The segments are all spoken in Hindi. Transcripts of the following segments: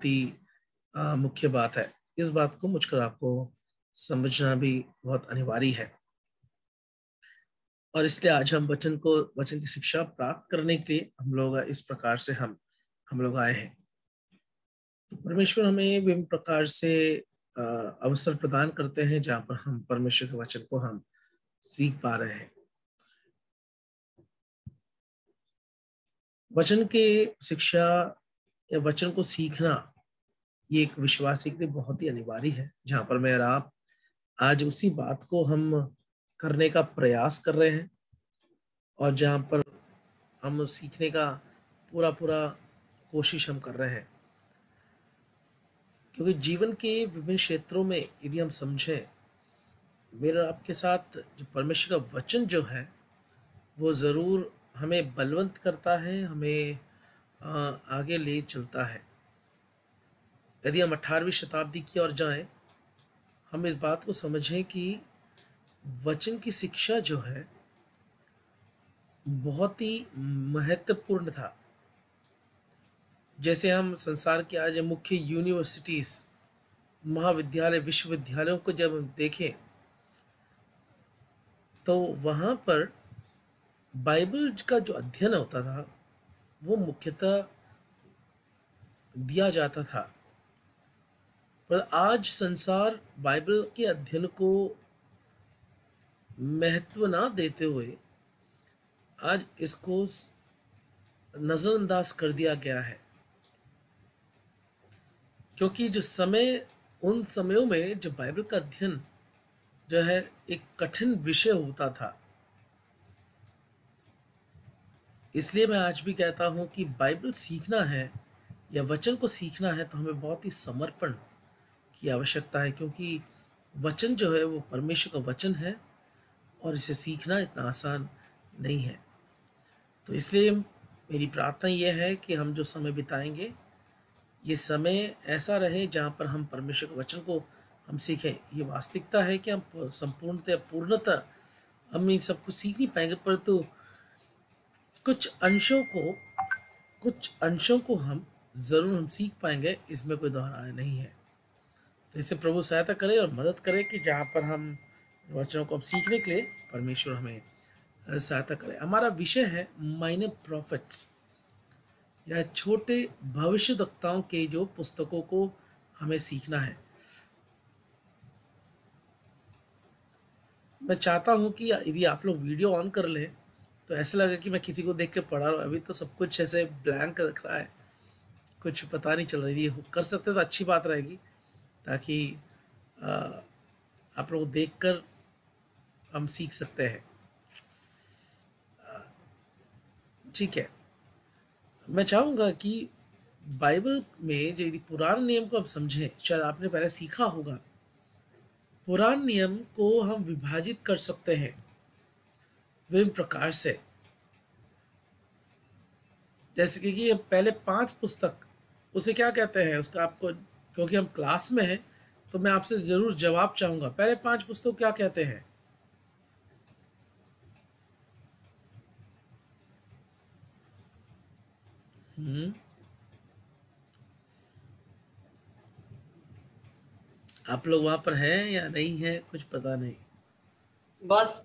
ही मुख्य बात है। इस बात को मुझकर आपको समझना भी बहुत अनिवार्य है और इसलिए आज हम वचन की शिक्षा प्राप्त करने के लिए हम लोग इस प्रकार से हम लोग आए हैं। तो परमेश्वर हमें विभिन्न प्रकार से अवसर प्रदान करते हैं जहाँ पर हम परमेश्वर के वचन को हम सीख पा रहे हैं। वचन की शिक्षा या वचन को सीखना ये एक विश्वासी के लिए बहुत ही अनिवार्य है, जहाँ पर मैं और आप आज उसी बात को हम करने का प्रयास कर रहे हैं और जहाँ पर हम सीखने का पूरा पूरा कोशिश हम कर रहे हैं, क्योंकि जीवन के विभिन्न क्षेत्रों में यदि हम समझें, मेरे और आपके साथ जो परमेश्वर का वचन जो है वो ज़रूर हमें बलवंत करता है, हमें आगे ले चलता है। यदि हम 18वीं शताब्दी की ओर जाएं, हम इस बात को समझें कि वचन की शिक्षा जो है बहुत ही महत्वपूर्ण था। जैसे हम संसार के आज मुख्य यूनिवर्सिटीज, महाविद्यालय, विश्वविद्यालयों को जब हम देखें तो वहाँ पर बाइबल का जो अध्ययन होता था वो मुख्यतः दिया जाता था। पर आज संसार बाइबल के अध्ययन को महत्व ना देते हुए आज इसको नजरअंदाज कर दिया गया है, क्योंकि जो समय, उन समयों में जो बाइबल का अध्ययन जो है एक कठिन विषय होता था। इसलिए मैं आज भी कहता हूं कि बाइबल सीखना है या वचन को सीखना है तो हमें बहुत ही समर्पण की आवश्यकता है, क्योंकि वचन जो है वो परमेश्वर का वचन है और इसे सीखना इतना आसान नहीं है। तो इसलिए मेरी प्रार्थना यह है कि हम जो समय बिताएंगे ये समय ऐसा रहे जहाँ पर हम परमेश्वर के वचन को हम सीखें। ये वास्तविकता है कि हम संपूर्णतः पूर्णतः हम इन सब कुछ सीख नहीं पाएंगे, परंतु कुछ अंशों को हम ज़रूर हम सीख पाएंगे, इसमें कोई दो राय नहीं है। तो इससे प्रभु सहायता करे और मदद करे कि जहाँ पर हम वचनों को अब सीखने के लिए परमेश्वर हमें सहायता करे। हमारा विषय है माइनर प्रॉफिट्स या छोटे भविष्यवक्ताओं के जो पुस्तकों को हमें सीखना है। मैं चाहता हूं कि यदि आप लोग वीडियो ऑन कर लें तो ऐसा लगे कि मैं किसी को देख के पढ़ा रहा हूँ। अभी तो सब कुछ ऐसे ब्लैंक रख रहा है, कुछ पता नहीं चल रही है। कर सकते तो अच्छी बात रहेगी, ताकि आप लोग देखकर हम सीख सकते हैं। ठीक है, मैं चाहूँगा कि बाइबल में जो यदि पुराने नियम को आप समझें, शायद आपने पहले सीखा होगा, पुराने नियम को हम विभाजित कर सकते हैं विभिन्न प्रकार से। जैसे कि ये पहले 5 पुस्तक, उसे क्या कहते हैं उसका, आपको क्योंकि हम क्लास में हैं तो मैं आपसे ज़रूर जवाब चाहूँगा। पहले 5 पुस्तक क्या कहते हैं? आप लोग वहां पर हैं या नहीं है, कुछ पता नहीं। बस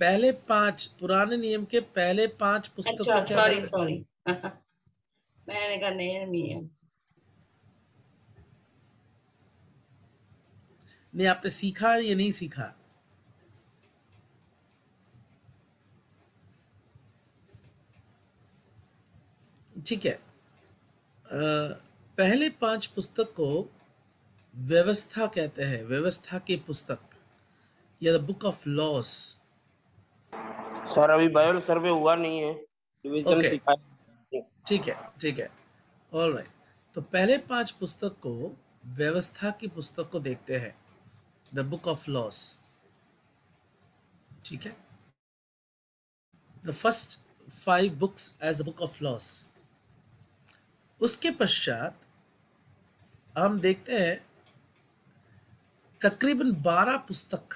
पहले 5 पुराने नियम के पहले 5 पुस्तक अच्छा, को क्या कहते सॉरी मैंने कहा नया नियम। नहीं, आपने सीखा या नहीं सीखा? ठीक है, पहले 5 पुस्तक को व्यवस्था कहते हैं, व्यवस्था की पुस्तक या the book of loss. Sir अभी बाइबल सर्वे हुआ नहीं है, डिवीजन सिखा। ठीक है, ऑल राइट। तो पहले 5 पुस्तक को व्यवस्था की पुस्तक को देखते हैं, द बुक ऑफ लॉस। ठीक है, the first 5 books as the book of loss. उसके पश्चात हम देखते हैं तकरीबन 12 पुस्तक,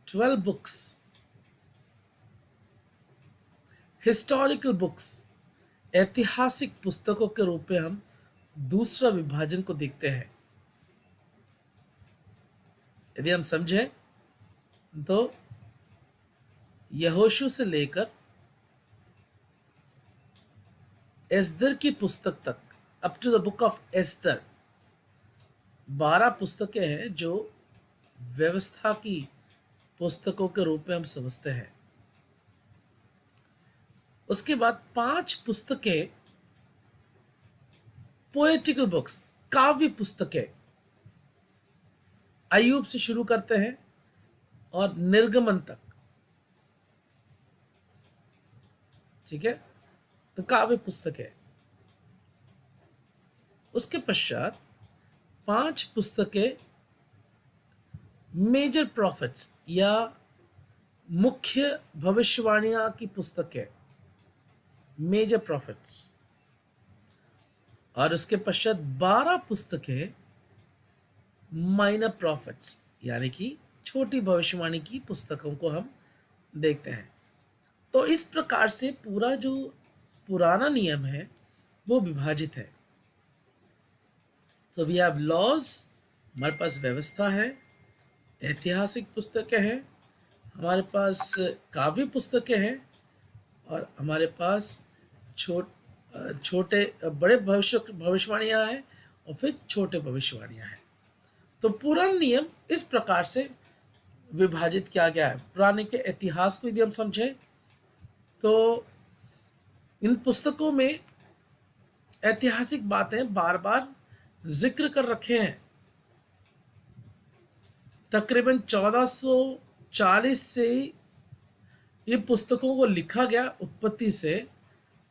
12 बुक्स, हिस्टोरिकल बुक्स, ऐतिहासिक पुस्तकों के रूप में हम दूसरा विभाजन को देखते हैं। यदि हम समझें तो यहोशू से लेकर एस्दर की पुस्तक तक, up to the book of Esther, 12 पुस्तकें हैं जो व्यवस्था की पुस्तकों के रूप में हम समझते हैं। उसके बाद 5 पुस्तकें पोएटिकल बुक्स, काव्य पुस्तकें, अय्यूब से शुरू करते हैं और निर्गमन तक, ठीक है, तो काव्य पुस्तकें। उसके पश्चात 5 पुस्तकें मेजर प्रॉफिट्स या मुख्य भविष्यवाणियां की पुस्तकें, मेजर प्रॉफिट्स, और उसके पश्चात 12 पुस्तकें माइनर प्रॉफिट्स यानी कि छोटी भविष्यवाणी की पुस्तकों को हम देखते हैं। तो इस प्रकार से पूरा जो पुराना नियम है वो विभाजित है। तो वी हैव लॉज, हमारे पास व्यवस्था है, ऐतिहासिक पुस्तकें हैं, हमारे पास काव्य पुस्तकें हैं, और हमारे पास छोटे बड़े भविष्यवाणियां हैं और फिर छोटे भविष्यवाणियां हैं। तो पुराना नियम इस प्रकार से विभाजित किया गया है। पुराने के इतिहास को यदि हम समझें तो इन पुस्तकों में ऐतिहासिक बातें बार बार जिक्र कर रखे हैं। तकरीबन 1440 से ये पुस्तकों को लिखा गया उत्पत्ति से,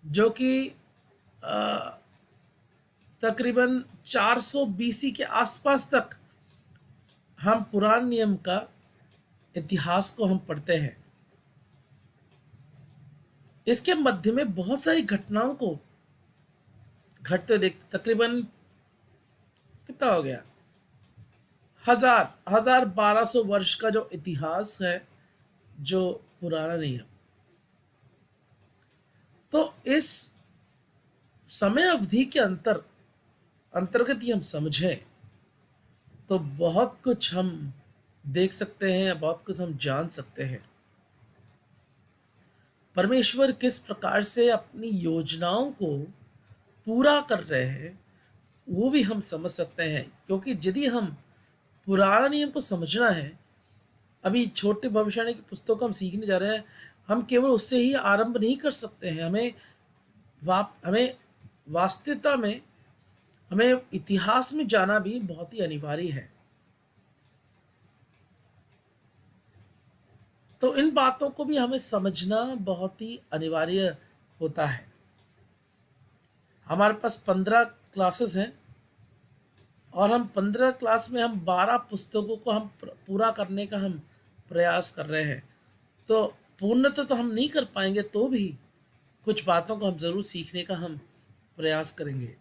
जो कि तकरीबन 400 बीसी के आसपास तक हम पुराने नियम का इतिहास को हम पढ़ते हैं। इसके मध्य में बहुत सारी घटनाओं को घटते देखते, तकरीबन कितना हो गया, 1200 वर्ष का जो इतिहास है, जो पुराना नियम। तो इस समय अवधि के अंतर्गत ही हम समझें तो बहुत कुछ हम देख सकते हैं, बहुत कुछ हम जान सकते हैं। परमेश्वर किस प्रकार से अपनी योजनाओं को पूरा कर रहे हैं वो भी हम समझ सकते हैं, क्योंकि यदि हम पुराना नियम को समझना है, अभी छोटे भविष्यवाणी की पुस्तकों को हम सीखने जा रहे हैं, हम केवल उससे ही आरंभ नहीं कर सकते हैं। हमें वास्तविकता में हमें इतिहास में जाना भी बहुत ही अनिवार्य है। तो इन बातों को भी हमें समझना बहुत ही अनिवार्य होता है। हमारे पास 15 क्लासेस हैं और हम 15 क्लास में हम 12 पुस्तकों को हम पूरा करने का हम प्रयास कर रहे हैं। तो पूर्णतः तो हम नहीं कर पाएंगे, तो भी कुछ बातों को हम जरूर सीखने का हम प्रयास करेंगे।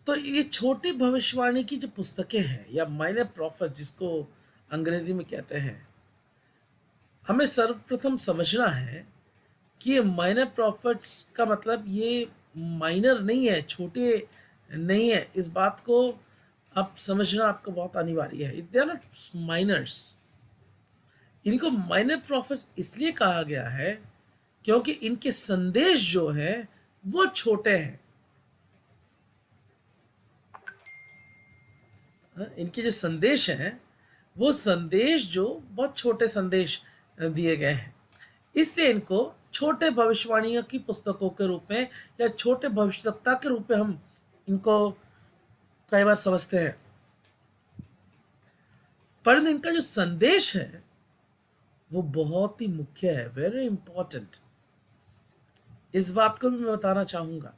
तो ये छोटी भविष्यवाणी की जो पुस्तकें हैं या माइनर प्रॉफिट जिसको अंग्रेजी में कहते हैं, हमें सर्वप्रथम समझना है कि ये माइनर प्रॉफिट्स का मतलब ये माइनर नहीं है, छोटे नहीं है। इस बात को आप समझना आपको बहुत अनिवार्य है। They are not minors. इनको माइनर प्रॉफिट्स इसलिए कहा गया है क्योंकि इनके संदेश जो है वो छोटे हैं। इनके जो संदेश हैं वो संदेश जो बहुत छोटे संदेश दिए गए हैं, इसलिए इनको छोटे भविष्यवाणियों की पुस्तकों के रूप में या छोटे भविष्यवक्ता के रूप में हम इनको कई बार समझते हैं। परंतु इनका जो संदेश है वो बहुत ही मुख्य है, वेरी इंपॉर्टेंट। इस बात को भी मैं बताना चाहूंगा,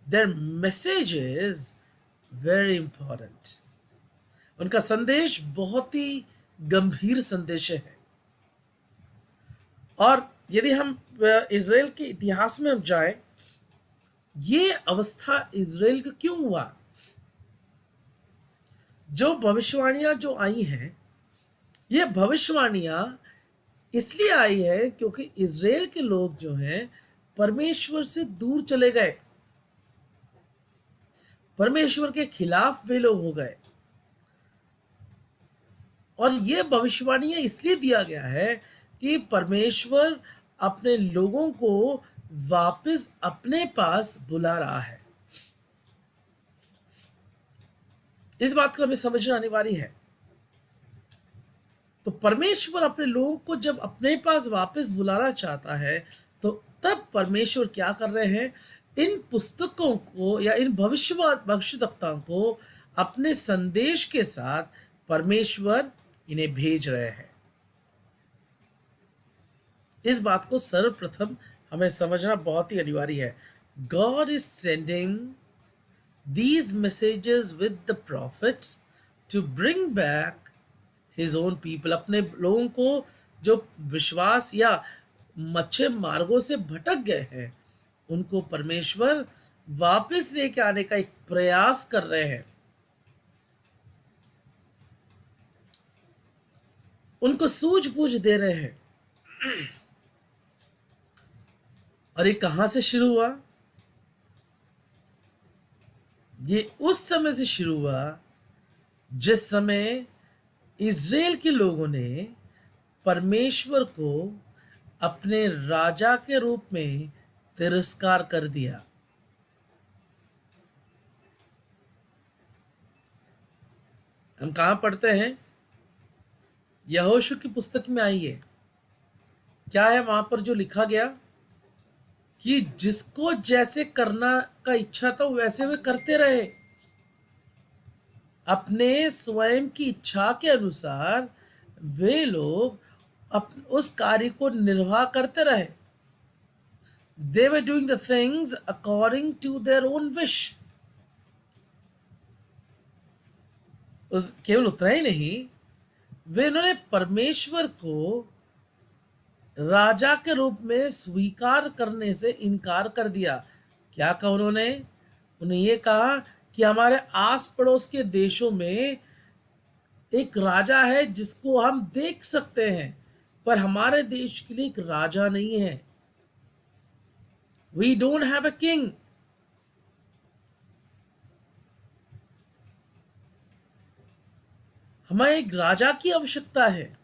their message is very important. उनका संदेश बहुत ही गंभीर संदेश है। और यदि हम इज़राइल के इतिहास में हम जाएं, ये अवस्था इज़राइल का क्यों हुआ? जो भविष्यवाणियां जो आई हैं, ये भविष्यवाणियां इसलिए आई है क्योंकि इज़राइल के लोग जो हैं परमेश्वर से दूर चले गए। परमेश्वर के खिलाफ वे लोग हो गए। और ये भविष्यवाणियां इसलिए दिया गया है कि परमेश्वर अपने लोगों को वापस अपने पास बुला रहा है। इस बात को हमें समझना अनिवार्य है। तो परमेश्वर अपने लोगों को जब अपने पास वापस बुलाना चाहता है, तो तब परमेश्वर क्या कर रहे हैं, इन पुस्तकों को या इन भविष्यवक्ताओं को अपने संदेश के साथ परमेश्वर इन्हें भेज रहे हैं। इस बात को सर्वप्रथम हमें समझना बहुत ही अनिवार्य है। God is sending these messages with the prophets to bring back his own people, अपने लोगों को जो विश्वास या अच्छे मार्गों से भटक गए हैं, उनको परमेश्वर वापस लेके आने का एक प्रयास कर रहे हैं। उनको सूझबूझ दे रहे हैं। और ये कहां से शुरू हुआ? ये उस समय से शुरू हुआ जिस समय इज़राइल के लोगों ने परमेश्वर को अपने राजा के रूप में तिरस्कार कर दिया। हम कहां पढ़ते हैं? यहोशू की पुस्तक में आइए। क्या है वहां पर जो लिखा गया कि जिसको जैसे करना का इच्छा था वैसे वे करते रहे, अपने स्वयं की इच्छा के अनुसार वे लोग उस कार्य को निर्वाह करते रहे। They were doing the things according to their own wish. केवल उतना ही नहीं, वे उन्होंने परमेश्वर को राजा के रूप में स्वीकार करने से इनकार कर दिया। क्या कहा उन्होंने? उन्हें ये कहा कि हमारे आस पड़ोस के देशों में एक राजा है जिसको हम देख सकते हैं, पर हमारे देश के लिए एक राजा नहीं है। We don't have a king. हमें एक राजा की आवश्यकता है।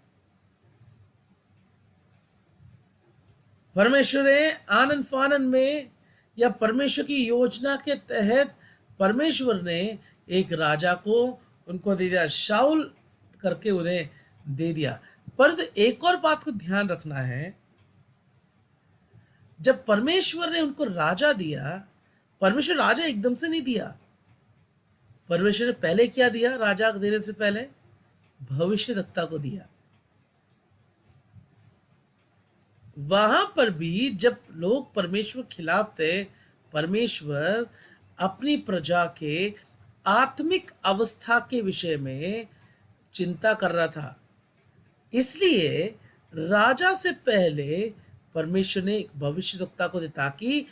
परमेश्वर ने आनन फानन में या परमेश्वर की योजना के तहत परमेश्वर ने एक राजा को उनको दे दिया, शाऊल करके उन्हें दे दिया। पर एक और बात को ध्यान रखना है, जब परमेश्वर ने उनको राजा दिया, परमेश्वर राजा एकदम से नहीं दिया। परमेश्वर ने पहले क्या दिया? राजा देने से पहले भविष्यद्वक्ता को दिया। वहां पर भी जब लोग परमेश्वर के खिलाफ थे, परमेश्वर अपनी प्रजा के आत्मिक अवस्था के विषय में चिंता कर रहा था। इसलिए राजा से पहले परमेश्वर ने एक भविष्यद्वक्ता को दिया ताकि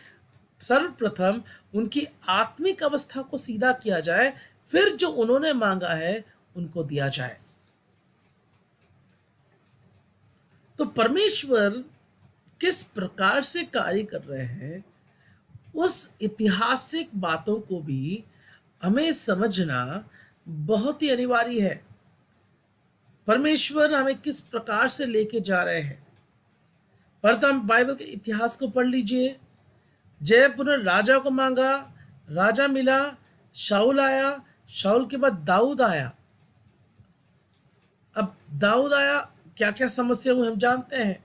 सर्वप्रथम उनकी आत्मिक अवस्था को सीधा किया जाए, फिर जो उन्होंने मांगा है उनको दिया जाए। तो परमेश्वर किस प्रकार से कार्य कर रहे हैं, उस ऐतिहासिक बातों को भी हमें समझना बहुत ही अनिवार्य है। परमेश्वर हमें किस प्रकार से लेके जा रहे हैं। प्रथम बाइबल के इतिहास को पढ़ लीजिए। जब उन्होंने राजा को मांगा, राजा मिला, शाऊल आया, शाऊल के बाद दाऊद आया। अब दाऊद आया, क्या क्या समस्या हुई हम जानते हैं।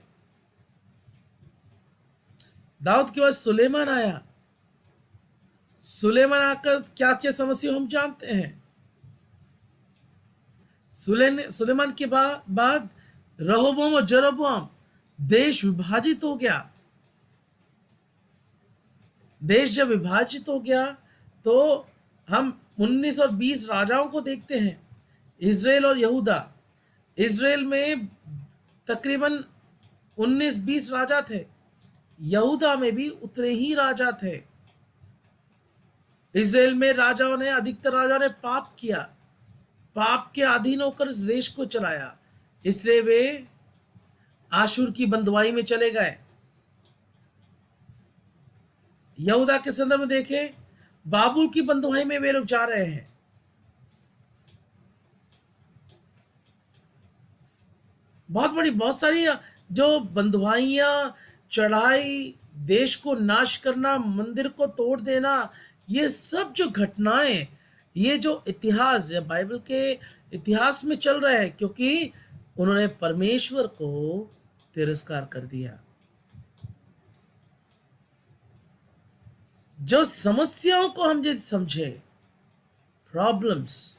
दाऊद के बाद सुलेमान आया, सुलेमान आकर क्या क्या समस्या हम जानते हैं। सुलेमान के बाद रहोबोम और जेरोबोआम, देश विभाजित हो गया। देश जब विभाजित हो गया तो हम 19 और 20 राजाओं को देखते हैं, इजराइल और यहूदा। इजराइल में तकरीबन 19-20 राजा थे, यहूदा में भी उतने ही राजा थे। इजराइल में राजाओं ने, अधिकतर राजाओं ने पाप किया, पाप के अधीन होकर इस देश को चलाया, इसलिए वे आशुर की बंदवाई में चले गए। यहूदा के संदर्भ में देखें, बाबुल की बंधुआई में वे लोग जा रहे हैं। बहुत बड़ी, बहुत सारी जो बंधुआइयां, चढ़ाई, देश को नाश करना, मंदिर को तोड़ देना, ये सब जो घटनाएं, ये जो इतिहास या बाइबल के इतिहास में चल रहा है, क्योंकि उन्होंने परमेश्वर को तिरस्कार कर दिया। जो समस्याओं को हम यदि समझे, प्रॉब्लम्स,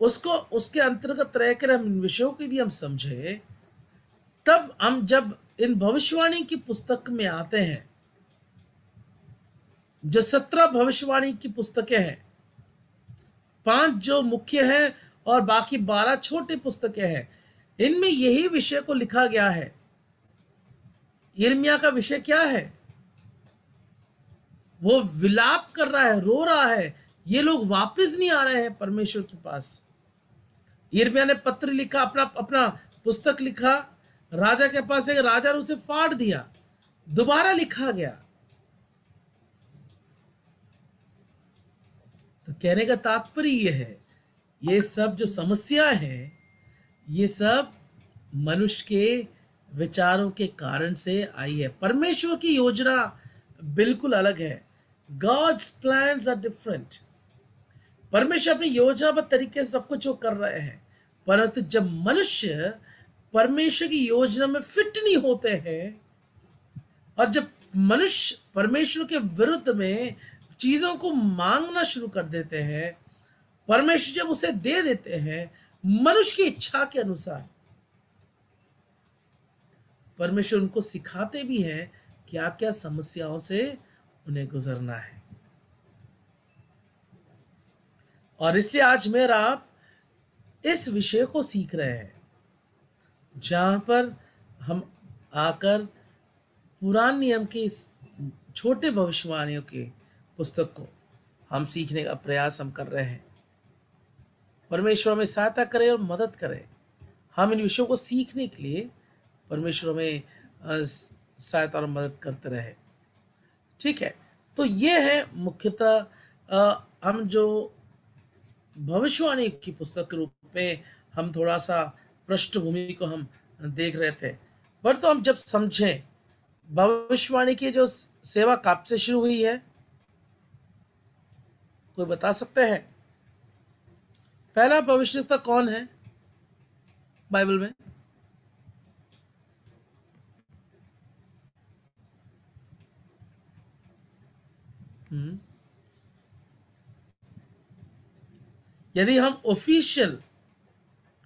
उसको उसके अंतर्गत रहकर हम इन विषयों को यदि हम समझे, तब हम जब इन भविष्यवाणी की पुस्तक में आते हैं, जो 17 भविष्यवाणी की पुस्तकें हैं, 5 जो मुख्य हैं और बाकी 12 छोटी पुस्तकें हैं, इनमें यही विषय को लिखा गया है। यिर्मयाह का विषय क्या है? वो विलाप कर रहा है, रो रहा है, ये लोग वापस नहीं आ रहे हैं परमेश्वर के पास। यिर्मयाह ने पत्र लिखा, अपना अपना पुस्तक लिखा, राजा के पास एक, राजा ने उसे फाड़ दिया, दोबारा लिखा गया। तो कहने का तात्पर्य यह है, ये सब जो समस्या है, ये सब मनुष्य के विचारों के कारण से आई है। परमेश्वर की योजना बिल्कुल अलग है। God's plans are different। परमेश्वर अपनी योजनाबद्ध तरीके से सब कुछ वो कर रहे हैं, परंतु जब मनुष्य परमेश्वर की योजना में फिट नहीं होते हैं, और जब मनुष्य परमेश्वर के विरुद्ध में चीजों को मांगना शुरू कर देते हैं, परमेश्वर जब उसे दे देते हैं मनुष्य की इच्छा के अनुसार, परमेश्वर उनको सिखाते भी हैं क्या क्या समस्याओं से उन्हें गुजरना है। और इसलिए आज मेरा आप इस विषय को सीख रहे हैं, जहां पर हम आकर पुराने नियम के इस छोटे भविष्यवाणियों के पुस्तक को हम सीखने का प्रयास हम कर रहे हैं। परमेश्वर हमें सहायता करे और मदद करे, हम इन विषयों को सीखने के लिए परमेश्वर हमें सहायता और मदद करते रहे। ठीक है, तो ये है मुख्यतः हम जो भविष्यवाणी की पुस्तक के रूप में हम थोड़ा सा पृष्ठभूमि को हम देख रहे थे। पर तो हम जब समझें भविष्यवाणी की जो सेवा कब से शुरू हुई है, कोई बता सकते हैं? पहला भविष्यवक्ता कौन है बाइबल में? यदि हम ऑफिशियल,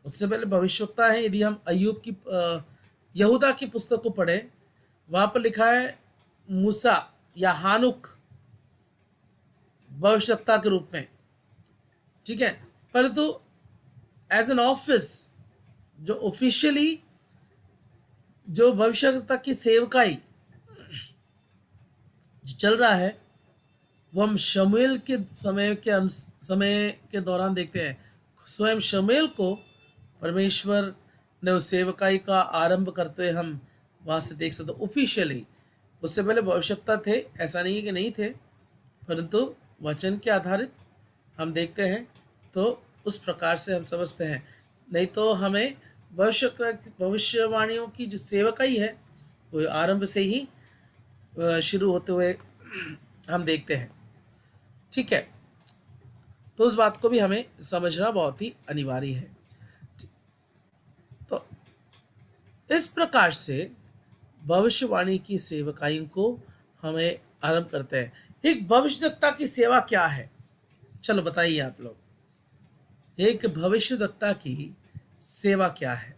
उससे पहले भविष्यवक्ता है, यदि हम अय्यूब की यहूदा की पुस्तक को पढ़े, वहां पर लिखा है मूसा या हानुक भविष्यवक्ता के रूप में। ठीक है, परंतु एज एन ऑफिस जो ऑफिशियली जो भविष्यवक्ता की सेवकाई चल रहा है, वो हम शमूएल के समय के दौरान देखते हैं। स्वयं शमूएल को परमेश्वर ने उस सेवकाई का आरंभ करते हुए हम वहां से देख सकते ऑफिशियली। उससे पहले भविष्यवक्ता थे, ऐसा नहीं है कि नहीं थे, परंतु वचन के आधारित हम देखते हैं तो उस प्रकार से हम समझते हैं। नहीं तो हमें भविष्यवाणियों की जो सेवकाई है वो आरंभ से ही शुरू होते हुए हम देखते हैं। ठीक है, तो उस बात को भी हमें समझना बहुत ही अनिवार्य है। तो इस प्रकार से भविष्यवाणी की सेवकाई को हमें आरंभ करते हैं। एक भविष्यवक्ता की सेवा क्या है? चलो बताइए आप लोग, एक भविष्यवक्ता की सेवा क्या है?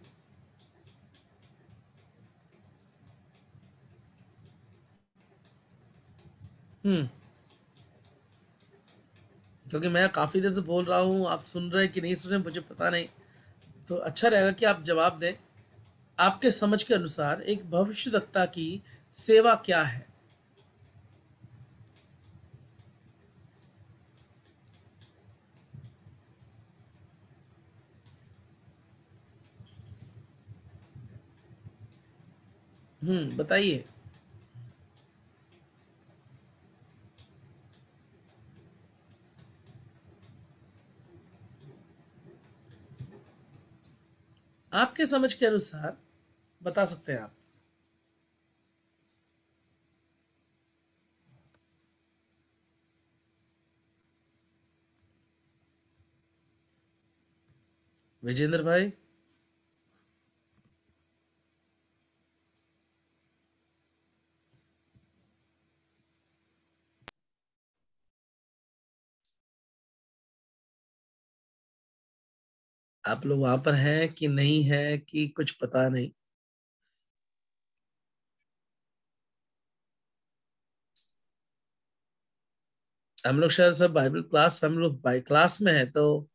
क्योंकि मैं काफी देर से बोल रहा हूं, आप सुन रहे हैं कि नहीं सुन रहे मुझे पता नहीं, तो अच्छा रहेगा कि आप जवाब दें आपके समझ के अनुसार एक भविष्यवक्ता की सेवा क्या है। बताइए। आपके समझ के अनुसार बता सकते हैं आप। विजेंद्र भाई, आप लोग वहां पर हैं कि नहीं है कि कुछ पता नहीं? हम लोग शायद सब बाइबल क्लास, हम लोग बाई क्लास में है तो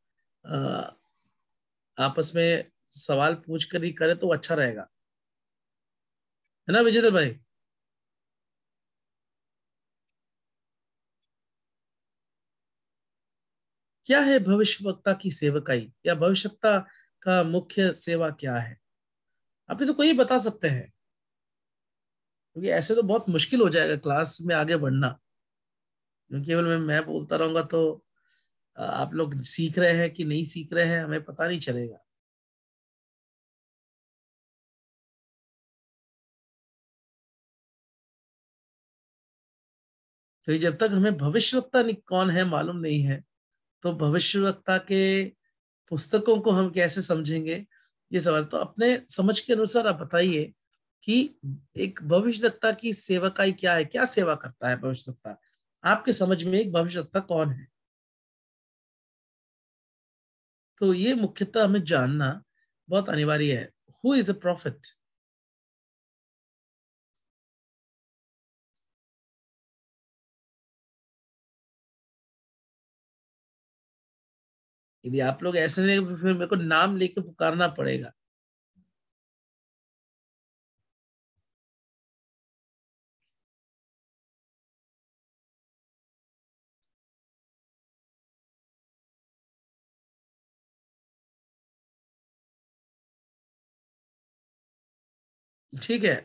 आ, आपस में सवाल पूछ कर ही करें तो अच्छा रहेगा, है ना विजेंद्र भाई? क्या है भविष्यवक्ता की सेवकाई, या भविष्यवक्ता का मुख्य सेवा क्या है? आप इसे कोई बता सकते हैं, क्योंकि ऐसे तो बहुत मुश्किल हो जाएगा क्लास में आगे बढ़ना। क्योंकि केवल मैं बोलता रहूंगा तो आप लोग सीख रहे हैं कि नहीं सीख रहे हैं हमें पता नहीं चलेगा। तो जब तक हमें भविष्यवक्ता कौन है मालूम नहीं है, तो भविष्यवक्ता के पुस्तकों को हम कैसे समझेंगे? ये सवाल तो अपने समझ के अनुसार आप बताइए कि एक भविष्यवक्ता की सेवकाई क्या है, क्या सेवा करता है भविष्यवक्ता? आपके समझ में एक भविष्यवक्ता कौन है? तो ये मुख्यतः हमें जानना बहुत अनिवार्य है। Who is a profit? यदि आप लोग ऐसे नहीं, फिर मेरे को नाम लेके पुकारना पड़ेगा। ठीक है,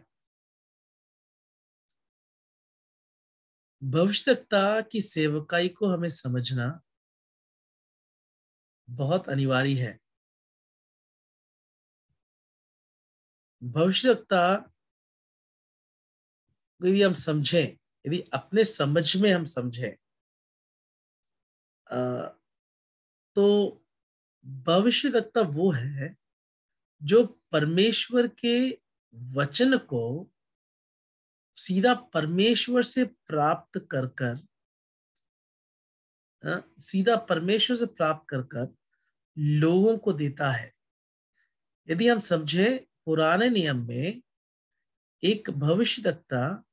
भविष्यवक्ता की सेवकाई को हमें समझना बहुत अनिवार्य है। भविष्यवक्ता यदि हम समझें, यदि अपने समझ में हम समझें, अ, तो भविष्यवक्ता वो है जो परमेश्वर के वचन को सीधा परमेश्वर से प्राप्त कर कर, सीधा परमेश्वर से प्राप्त कर कर लोगों को देता है। यदि हम समझे, पुराने नियम में एक भविष्यवक्ता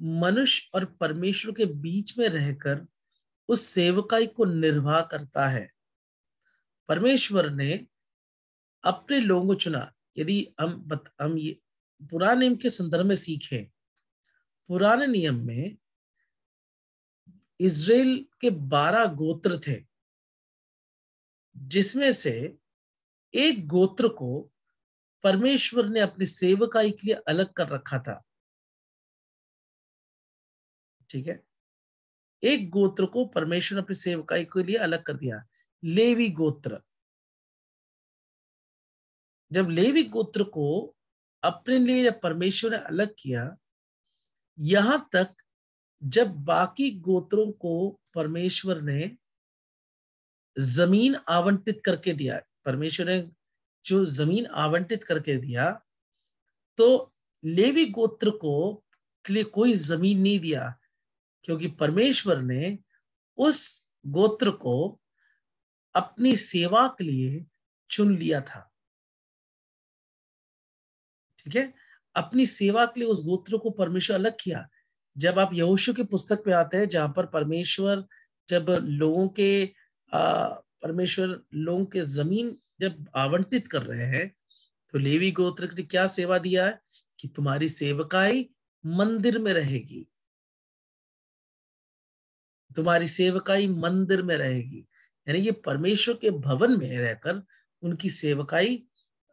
मनुष्य और परमेश्वर के बीच में रहकर उस सेवकाई को निर्वाह करता है। परमेश्वर ने अपने लोगों को चुना। यदि हम ये पुराने नियम के संदर्भ में सीखें, पुराने नियम में इज़राइल के 12 गोत्र थे, जिसमें से एक गोत्र को परमेश्वर ने अपनी सेवकाई के लिए अलग कर रखा था। ठीक है, एक गोत्र को परमेश्वर ने अपनी सेवकाई के लिए अलग कर दिया, लेवी गोत्र। जब लेवी गोत्र को अपने लिए जब परमेश्वर ने अलग किया, यहां तक जब बाकी गोत्रों को परमेश्वर ने जमीन आवंटित करके दिया, परमेश्वर ने जो जमीन आवंटित करके दिया, तो लेवी गोत्र को के लिए कोई जमीन नहीं दिया, क्योंकि परमेश्वर ने उस गोत्र को अपनी सेवा के लिए चुन लिया था। ठीक है, अपनी सेवा के लिए उस गोत्र को परमेश्वर अलग किया। जब आप यहोशू की पुस्तक पे आते हैं, जहां पर परमेश्वर जब लोगों के परमेश्वर लोगों के जमीन जब आवंटित कर रहे हैं, तो लेवी गोत्र ने क्या सेवा दिया है कि तुम्हारी सेवकाई मंदिर में रहेगी, तुम्हारी सेवकाई मंदिर में रहेगी। यानी ये परमेश्वर के भवन में रहकर उनकी सेवकाई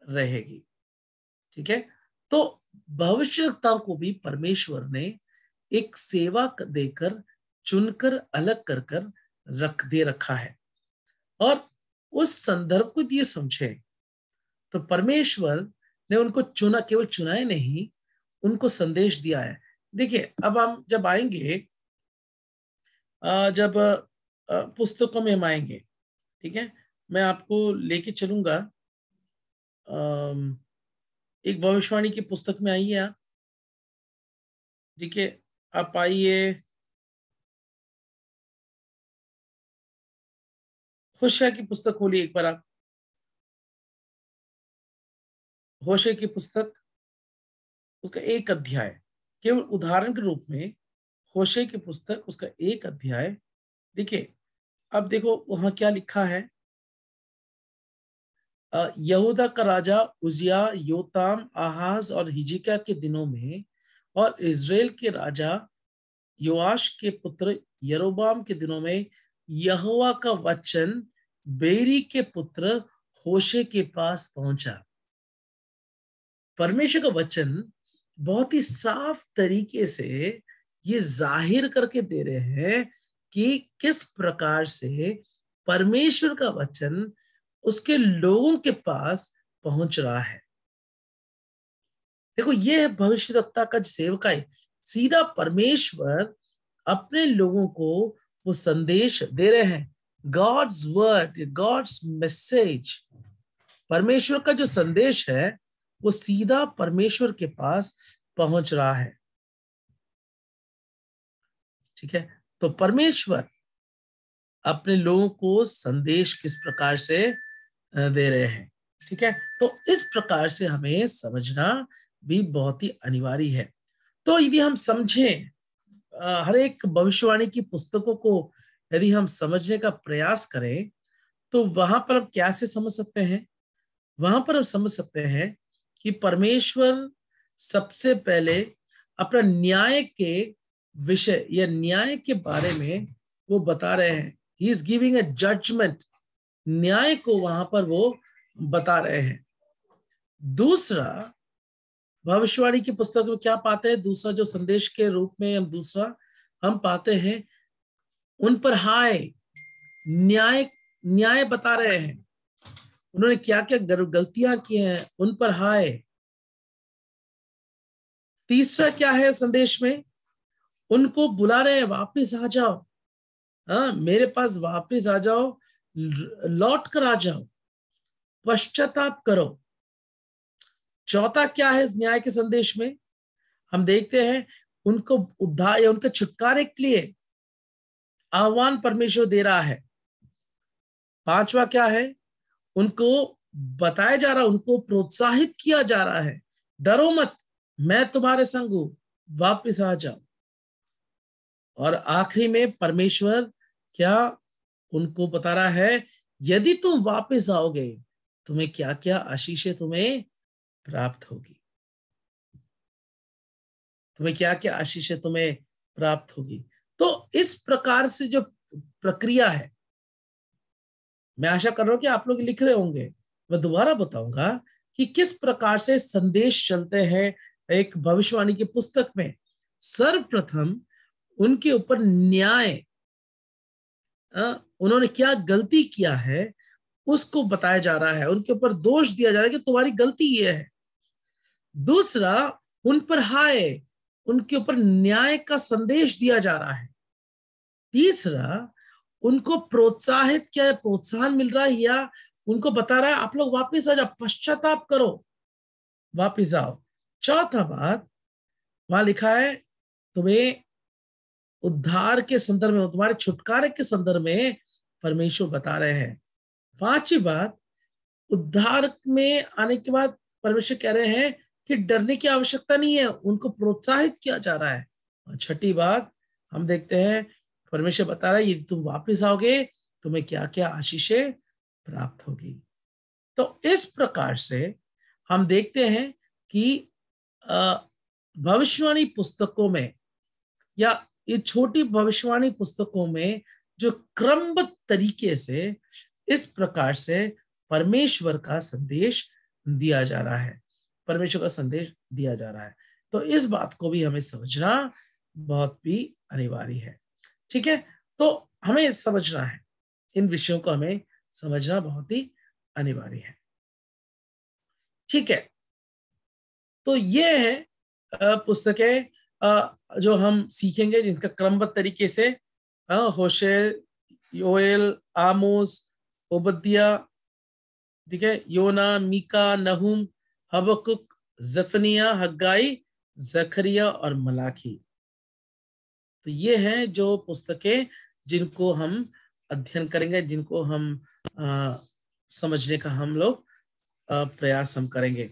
रहेगी। ठीक है, तो भविष्यवक्ता को भी परमेश्वर ने एक सेवा देकर, चुनकर, अलग कर कर रख दे रखा है। और उस संदर्भ को ये समझे तो परमेश्वर ने उनको चुना, केवल चुना ही नहीं, उनको संदेश दिया है। देखिए, अब हम जब आएंगे, जब पुस्तकों में हम आएंगे, ठीक है, मैं आपको लेके चलूंगा एक भविष्यवाणी की पुस्तक में। आइए आप, ठीक है, आप आइए होशिया की पुस्तक खोलिए एक बार आप। होशे की पुस्तक, उसका एक अध्याय, केवल उदाहरण के रूप में होशे की पुस्तक, उसका एक अध्याय देखिए। अब देखो वहां क्या लिखा है। यहूदा का राजा उजिया, योताम, आहाज और हिजकिय्याह के दिनों में, और इजराइल के राजा योआश के पुत्र यरोबाम के दिनों में यहोवा का वचन बेरी के पुत्र होशे के पास पहुंचा। परमेश्वर का वचन बहुत ही साफ तरीके से ये जाहिर करके दे रहे हैं कि किस प्रकार से परमेश्वर का वचन उसके लोगों के पास पहुंच रहा है। देखो, ये है भविष्यवक्ता का सेवकाई। सीधा परमेश्वर अपने लोगों को वो संदेश दे रहे हैं। गॉड्स वर्ड, गॉड्स मैसेज, परमेश्वर का जो संदेश है वो सीधा परमेश्वर के पास पहुंच रहा है। ठीक है, तो परमेश्वर अपने लोगों को संदेश किस प्रकार से दे रहे हैं। ठीक है, तो इस प्रकार से हमें समझना भी बहुत ही अनिवार्य है। तो यदि हम समझें, हर एक भविष्यवाणी की पुस्तकों को यदि हम समझने का प्रयास करें, तो वहां पर हम क्या से समझ सकते हैं? वहां पर हम समझ सकते हैं कि परमेश्वर सबसे पहले अपना न्याय के विषय या न्याय के बारे में वो बता रहे हैं। He is giving a judgement, न्याय को वहां पर वो बता रहे हैं। दूसरा, भविष्यवाणी की पुस्तक में क्या पाते हैं? दूसरा जो संदेश के रूप में हम पाते हैं, उन पर हाय, न्याय न्याय बता रहे हैं। उन्होंने क्या क्या गलतियां की हैं, उन पर हाय। तीसरा क्या है संदेश में? उनको बुला रहे हैं, वापस आ जाओ, हाँ मेरे पास वापस आ जाओ, लौट कर आ जाओ, पश्चाताप करो। चौथा क्या है इस न्याय के संदेश में? हम देखते हैं उनको उद्धार या उनके छुटकारे के लिए आह्वान परमेश्वर दे रहा है। पांचवा क्या है? उनको बताया जा रहा, उनको प्रोत्साहित किया जा रहा है, डरो मत, मैं तुम्हारे संग हूं, वापिस आ जाओ। और आखिरी में परमेश्वर क्या उनको बता रहा है? यदि तुम वापस आओगे, तुम्हें क्या क्या आशीषें तुम्हें प्राप्त होगी, तुम्हें क्या क्या आशीषें तुम्हें प्राप्त होगी। तो इस प्रकार से जो प्रक्रिया है, मैं आशा कर रहा हूं कि आप लोग लिख रहे होंगे। मैं दोबारा बताऊंगा कि किस प्रकार से संदेश चलते हैं एक भविष्यवाणी की पुस्तक में। सर्वप्रथम उनके ऊपर न्याय, उन्होंने क्या गलती किया है उसको बताया जा रहा है, उनके ऊपर दोष दिया जा रहा है कि तुम्हारी गलती ये है। दूसरा, उन पर हाय, उनके ऊपर न्याय का संदेश दिया जा रहा है। तीसरा, उनको प्रोत्साहित किया, प्रोत्साहन मिल रहा है, या उनको बता रहा है आप लोग वापिस आ जाओ, पश्चाताप करो, वापिस आओ। चौथा बात वहां लिखा है, तुम्हें उद्धार के संदर्भ में, तुम्हारे छुटकारे के संदर्भ में परमेश्वर बता रहे हैं। पांचवी बात, उद्धार में आने के बाद परमेश्वर कह रहे हैं कि डरने की आवश्यकता नहीं है, उनको प्रोत्साहित किया जा रहा है। और छठी बात हम देखते हैं, परमेश्वर बता रहा है यदि तुम वापस आओगे तुम्हें क्या क्या आशीषें प्राप्त होगी। तो इस प्रकार से हम देखते हैं कि भविष्यवाणी पुस्तकों में या ये छोटी भविष्यवाणी पुस्तकों में जो क्रमबद्ध तरीके से इस प्रकार से परमेश्वर का संदेश दिया जा रहा है, परमेश्वर का संदेश दिया जा रहा है। तो इस बात को भी हमें समझना बहुत भी अनिवार्य है। ठीक है, तो हमें समझना है, इन विषयों को हमें समझना बहुत ही अनिवार्य है। ठीक है, तो ये है पुस्तकें जो हम सीखेंगे, जिनका क्रमबद्ध तरीके से होशे, योएल, आमोस, ओबद्या, ठीक है, योना, मीका, नहूम, हबक्कुक, जफनिया, हग्गाई, जकरिया और मलाकी। तो ये हैं जो पुस्तकें जिनको हम अध्ययन करेंगे, जिनको हम समझने का हम लोग प्रयास हम करेंगे।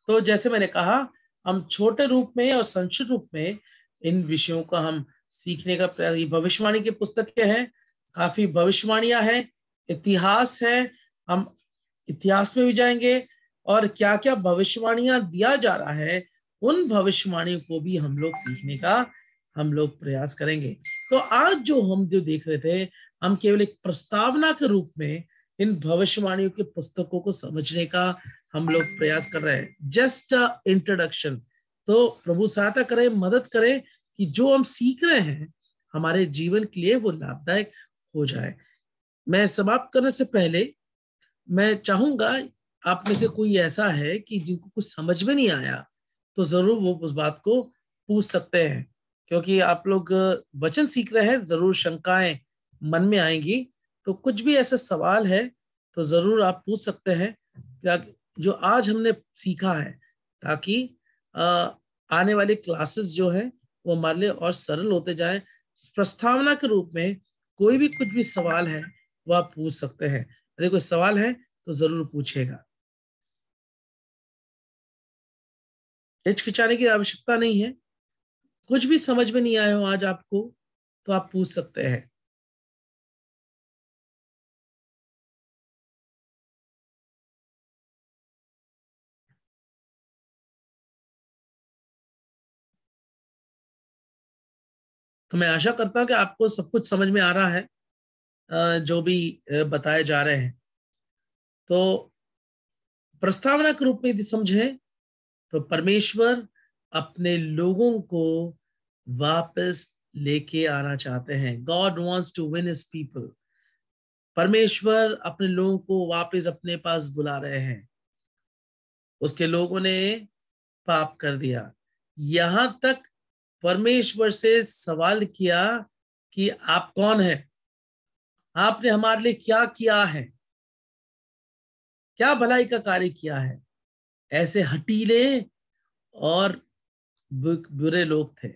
तो जैसे मैंने कहा, हम छोटे रूप में और संक्षिप्त रूप में इन विषयों का हम सीखने का प्रयास। भविष्यवाणी की पुस्तकें हैं, काफी भविष्यवाणियां हैं, इतिहास है, हम इतिहास में भी जाएंगे और क्या क्या भविष्यवाणियां दिया जा रहा है उन भविष्यवाणियों को भी हम लोग सीखने का हम लोग प्रयास करेंगे। तो आज जो हम जो देख रहे थे, हम केवल एक प्रस्तावना के रूप में इन भविष्यवाणियों के पुस्तकों को समझने का हम लोग प्रयास कर रहे हैं, जस्ट इंट्रोडक्शन। तो प्रभु सहायता करे, मदद करे कि जो हम सीख रहे हैं हमारे जीवन के लिए वो लाभदायक हो जाए। मैं समाप्त करने से पहले मैं चाहूंगा, आप में से कोई ऐसा है कि जिनको कुछ समझ में नहीं आया, तो जरूर वो उस बात को पूछ सकते हैं, क्योंकि आप लोग वचन सीख रहे हैं, जरूर शंकाएं मन में आएंगी। तो कुछ भी ऐसा सवाल है तो जरूर आप पूछ सकते हैं, क्या जो आज हमने सीखा है, ताकि आने वाली क्लासेस जो है वो हमारे लिए और सरल होते जाए। प्रस्तावना के रूप में कोई भी कुछ भी सवाल है वो आप पूछ सकते हैं। यदि कोई सवाल है तो जरूर पूछेगा, हिचकिचाने की आवश्यकता नहीं है। कुछ भी समझ में नहीं आया हो आज आपको तो आप पूछ सकते हैं। तो मैं आशा करता हूं कि आपको सब कुछ समझ में आ रहा है जो भी बताए जा रहे हैं। तो प्रस्तावना के रूप में यदि समझे तो परमेश्वर अपने लोगों को वापस लेके आना चाहते हैं। God wants to win his people. परमेश्वर अपने लोगों को वापस अपने पास बुला रहे हैं। उसके लोगों ने पाप कर दिया, यहां तक परमेश्वर से सवाल किया कि आप कौन हैं, आपने हमारे लिए क्या किया है, क्या भलाई का कार्य किया है। ऐसे हटीले और बुरे लोग थे,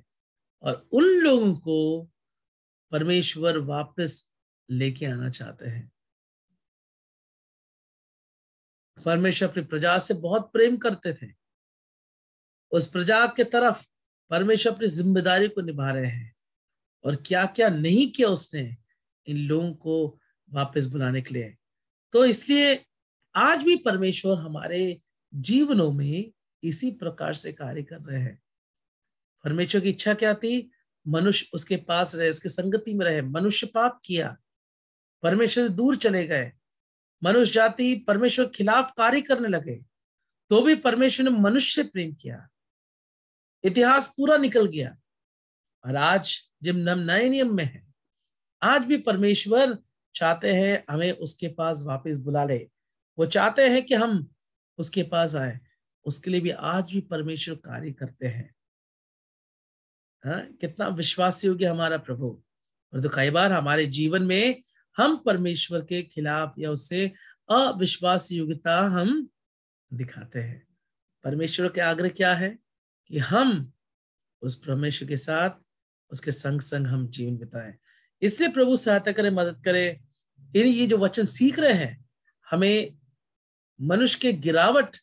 और उन लोगों को परमेश्वर वापस लेके आना चाहते हैं। परमेश्वर अपनी प्रजा से बहुत प्रेम करते थे। उस प्रजा के तरफ परमेश्वर अपनी जिम्मेदारी को निभा रहे हैं, और क्या क्या नहीं किया उसने इन लोगों को वापस बुलाने के लिए। तो इसलिए आज भी परमेश्वर हमारे जीवनों में इसी प्रकार से कार्य कर रहे हैं। परमेश्वर की इच्छा क्या थी? मनुष्य उसके पास रहे, उसकी संगति में रहे। मनुष्य पाप किया, परमेश्वर से दूर चले गए, मनुष्य जाति परमेश्वर के खिलाफ कार्य करने लगे, तो भी परमेश्वर ने मनुष्य से प्रेम किया। इतिहास पूरा निकल गया, और आज जब हम नए नियम में है, आज भी परमेश्वर चाहते हैं हमें उसके पास वापस बुला ले। वो चाहते हैं कि हम उसके पास आए। उसके लिए भी आज भी परमेश्वर कार्य करते हैं। हाँ, कितना विश्वासी होगी हमारा प्रभु। और तो कई बार हमारे जीवन में हम परमेश्वर के खिलाफ या उससे अविश्वास योग्यता हम दिखाते हैं। परमेश्वर के आग्रह क्या है कि हम उस परमेश्वर के साथ उसके संग संग हम जीवन बिताएं। इसलिए प्रभु सहायता करे, मदद करे। ये जो वचन सीख रहे हैं, हमें मनुष्य के गिरावट,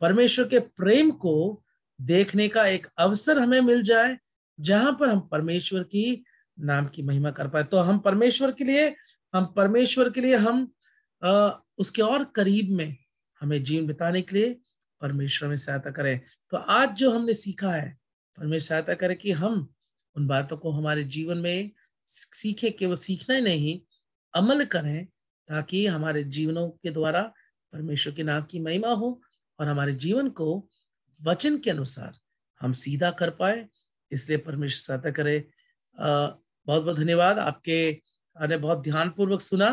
परमेश्वर के प्रेम को देखने का एक अवसर हमें मिल जाए, जहां पर हम परमेश्वर की नाम की महिमा कर पाए। तो हम परमेश्वर के लिए हम उसके और करीब में हमें जीवन बिताने के लिए परमेश्वर में सहायता करें। तो आज जो हमने सीखा है, परमेश्वर सहायता करे कि हम उन बातों को हमारे जीवन में सीखे, केवल सीखना ही नहीं, अमल करें, ताकि हमारे जीवनों के द्वारा परमेश्वर के नाम की महिमा हो और हमारे जीवन को वचन के अनुसार हम सीधा कर पाए। इसलिए परमेश्वर सहायता करे। बहुत बहुत धन्यवाद। आपने बहुत ध्यानपूर्वक सुना।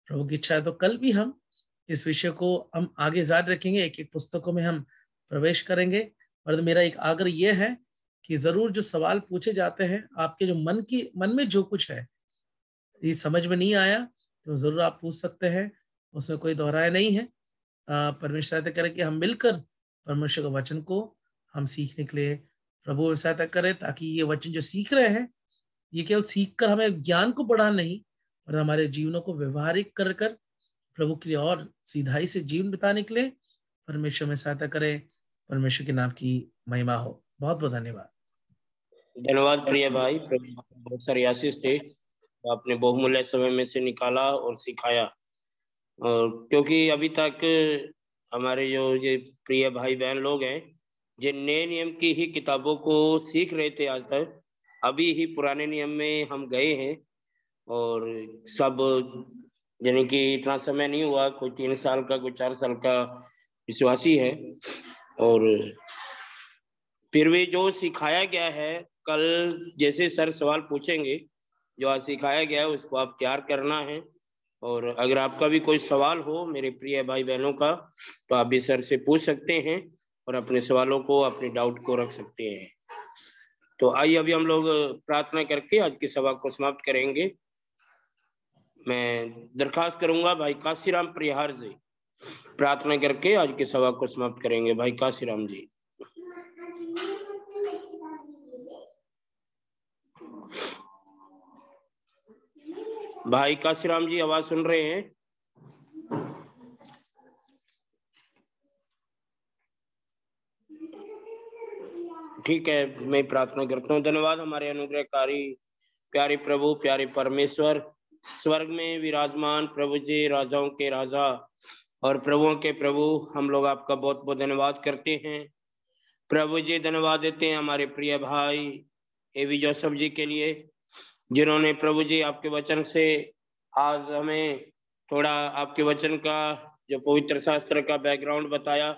प्रभु की इच्छा है तो कल भी हम इस विषय को हम आगे जारी रखेंगे, एक एक पुस्तकों में हम प्रवेश करेंगे। और मेरा एक आग्रह ये है कि जरूर जो सवाल पूछे जाते हैं, आपके जो मन में जो कुछ है, ये समझ में नहीं आया तो जरूर आप पूछ सकते हैं, उसमें कोई दोहराया नहीं है। परमेश्वर सहायता करे कि हम मिलकर परमेश्वर के वचन को हम सीखने के लिए प्रभु सहायता करे, ताकि ये वचन जो सीख रहे हैं, ये केवल सीख कर हमें ज्ञान को बढ़ा नहीं, पर हमारे जीवनों को व्यवहारिक कर कर प्रभु के लिए और सीधाई से जीवन बिताने के लिए परमेश्वर में सहायता करे। परमेश्वर के नाम की महिमा हो। बहुत बहुत धन्यवाद। धन्यवाद प्रिय भाई, प्रभु बहुत सारे आशीष थे, आपने बहुमूल्य समय में से निकाला और सिखाया। और क्योंकि अभी तक हमारे जो प्रिय भाई बहन लोग हैं, जो नए नियम की ही किताबों को सीख रहे थे आज तक, अभी ही पुराने नियम में हम गए हैं। और सब यानी कि इतना समय नहीं हुआ, कोई 3 साल का, कोई 4 साल का विश्वासी है। और फिर भी जो सिखाया गया है, कल जैसे सर सवाल पूछेंगे, जो आज सिखाया गया है उसको आप तैयार करना है। और अगर आपका भी कोई सवाल हो मेरे प्रिय भाई बहनों का, तो आप भी सर से पूछ सकते हैं और अपने सवालों को, अपने डाउट को रख सकते हैं। तो आइए अभी हम लोग प्रार्थना करके आज की सभा को समाप्त करेंगे। मैं दरखास्त करूंगा भाई काशीराम प्रिहार जी, प्रार्थना करके आज की सभा को समाप्त करेंगे। भाई काशीराम जी। भाई काशीराम जी आवाज सुन रहे हैं? ठीक है, मैं प्रार्थना करता हूँ। धन्यवाद हमारे अनुग्रहकारी प्यारे प्रभु, प्यारे परमेश्वर, स्वर्ग में विराजमान प्रभु जी, राजाओं के राजा और प्रभुओं के प्रभु, हम लोग आपका बहुत बहुत धन्यवाद करते हैं प्रभु जी। धन्यवाद देते हैं हमारे प्रिय भाई एवी जोसेफ जी के लिए, जिन्होंने प्रभु जी आपके वचन से आज हमें थोड़ा आपके वचन का जो पवित्र शास्त्र का बैकग्राउंड बताया,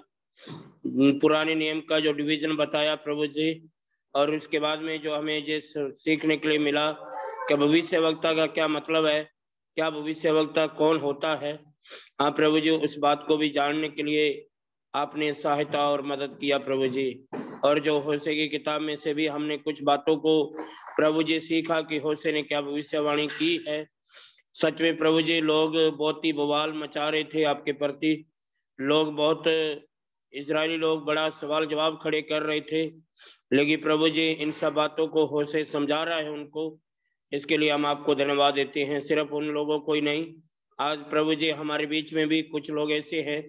पुराने नियम का जो डिवीजन बताया प्रभु जी, और उसके बाद में जो हमें जिस सीखने के लिए मिला कि भविष्यवक्ता का क्या मतलब है, क्या भविष्यवक्ता कौन होता है। हाँ प्रभु जी, उस बात को भी जानने के लिए आपने सहायता और मदद किया प्रभु जी। और जो होशे की किताब में से भी हमने कुछ बातों को प्रभु जी सीखा कि होशे ने क्या भविष्यवाणी की है। सच में प्रभु जी, लोग बहुत ही बवाल मचा रहे थे आपके प्रति, लोग बहुत इजरायली लोग बड़ा सवाल जवाब खड़े कर रहे थे, लेकिन प्रभु जी इन सब बातों को होशे समझा रहा है उनको। इसके लिए हम आपको धन्यवाद देते हैं। सिर्फ उन लोगों को ही नहीं, आज प्रभु जी हमारे बीच में भी कुछ लोग ऐसे हैं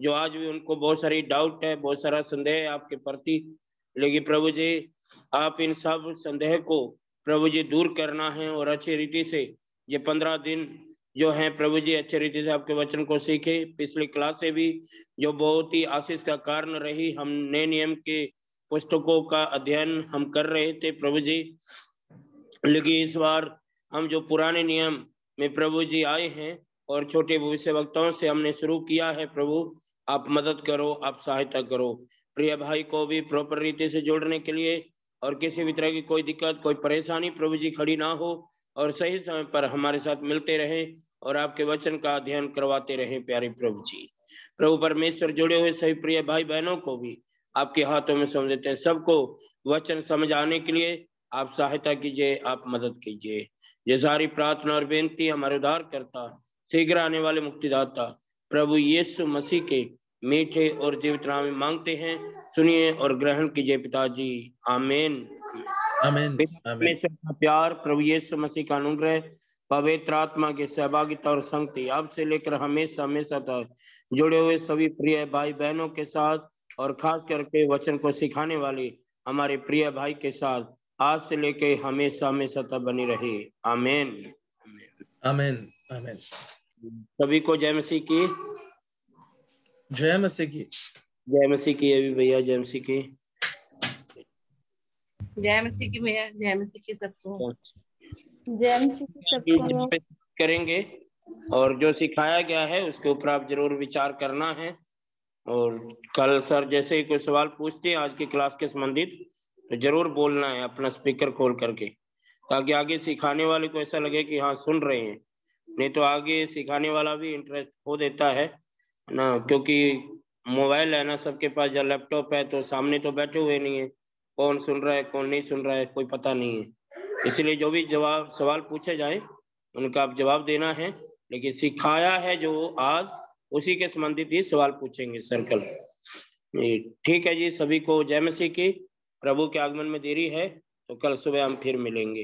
जो आज भी उनको बहुत सारी डाउट है, बहुत सारा संदेह है आपके प्रति, लेकिन प्रभु जी आप इन सब संदेह को प्रभु जी दूर करना है और अच्छी रीति से ये 15 दिन जो है प्रभु जी अच्छी रीति से आपके वचन को सीखे। पिछली क्लास से भी जो बहुत ही आशीष का कारण रही, हम नए नियम के पुस्तकों का अध्ययन हम कर रहे थे प्रभु जी, लेकिन इस बार हम जो पुराने नियम में प्रभु जी आए हैं और छोटे भविष्यवक्ताओं से हमने शुरू किया है, प्रभु आप मदद करो, आप सहायता करो प्रिय भाई को भी प्रॉपर रीति से जोड़ने के लिए, और किसी भी तरह की कोई दिक्कत, कोई परेशानी प्रभु जी खड़ी ना हो, और सही समय पर हमारे साथ मिलते रहे और आपके वचन का अध्ययन करवाते रहे प्यारे प्रभु जी। प्रभु परमेश्वर, जुड़े हुए सभी प्रिय भाई बहनों को भी आपके हाथों में समझ देते हैं, सबको वचन समझ आने के लिए आप सहायता कीजिए, आप मदद कीजिए। ये सारी प्रार्थना और बेनती हमारे उद्धार करता, शीघ्र आने वाले मुक्तिदाता प्रभु यीशु मसीह के मीठे और जीवित नाम में मांगते हैं, सुनिए और ग्रहण कीजिए पिताजी, आमीन। आमीन। परमेश्वर का प्यार, प्रभु यीशु मसीह का अनुग्रह, पवित्र आत्मा की सहभागिता और संगति आपसे लेकर हमेशा हमेशा तक जुड़े हुए सभी प्रिय भाई बहनों के साथ, और खास करके वचन को सिखाने वाले हमारे प्रिय भाई के साथ आज से लेके हमेशा हमेशा तक बनी रहे, आमीन। आमीन। आमीन। सभी को जय मसीह की। जय मसीह की। जय मसीह की अभी भैया, जय मसीह की। जय मसीह की भैया, जय मसीह की सबको। जय मसीह की सबको। करेंगे और जो सिखाया गया है उसके ऊपर आप जरूर विचार करना है। और कल सर जैसे ही कोई सवाल पूछते हैं आज की क्लास के संबंधित, तो जरूर बोलना है अपना स्पीकर खोल करके, ताकि आगे सिखाने वाले को ऐसा लगे कि हाँ सुन रहे हैं, नहीं तो आगे सिखाने वाला भी इंटरेस्ट खो देता है ना, क्योंकि मोबाइल है ना सबके पास या लैपटॉप है, तो सामने तो बैठे हुए नहीं है, कौन सुन रहा है कौन नहीं सुन रहा है कोई पता नहीं है। इसलिए जो भी जवाब सवाल पूछे जाए उनका आप जवाब देना है, लेकिन सिखाया है जो आज उसी के संबंधित ही सवाल पूछेंगे सर्कल। ठीक है जी, सभी को जय मसीह की। प्रभु के आगमन में देरी है तो कल सुबह हम फिर मिलेंगे।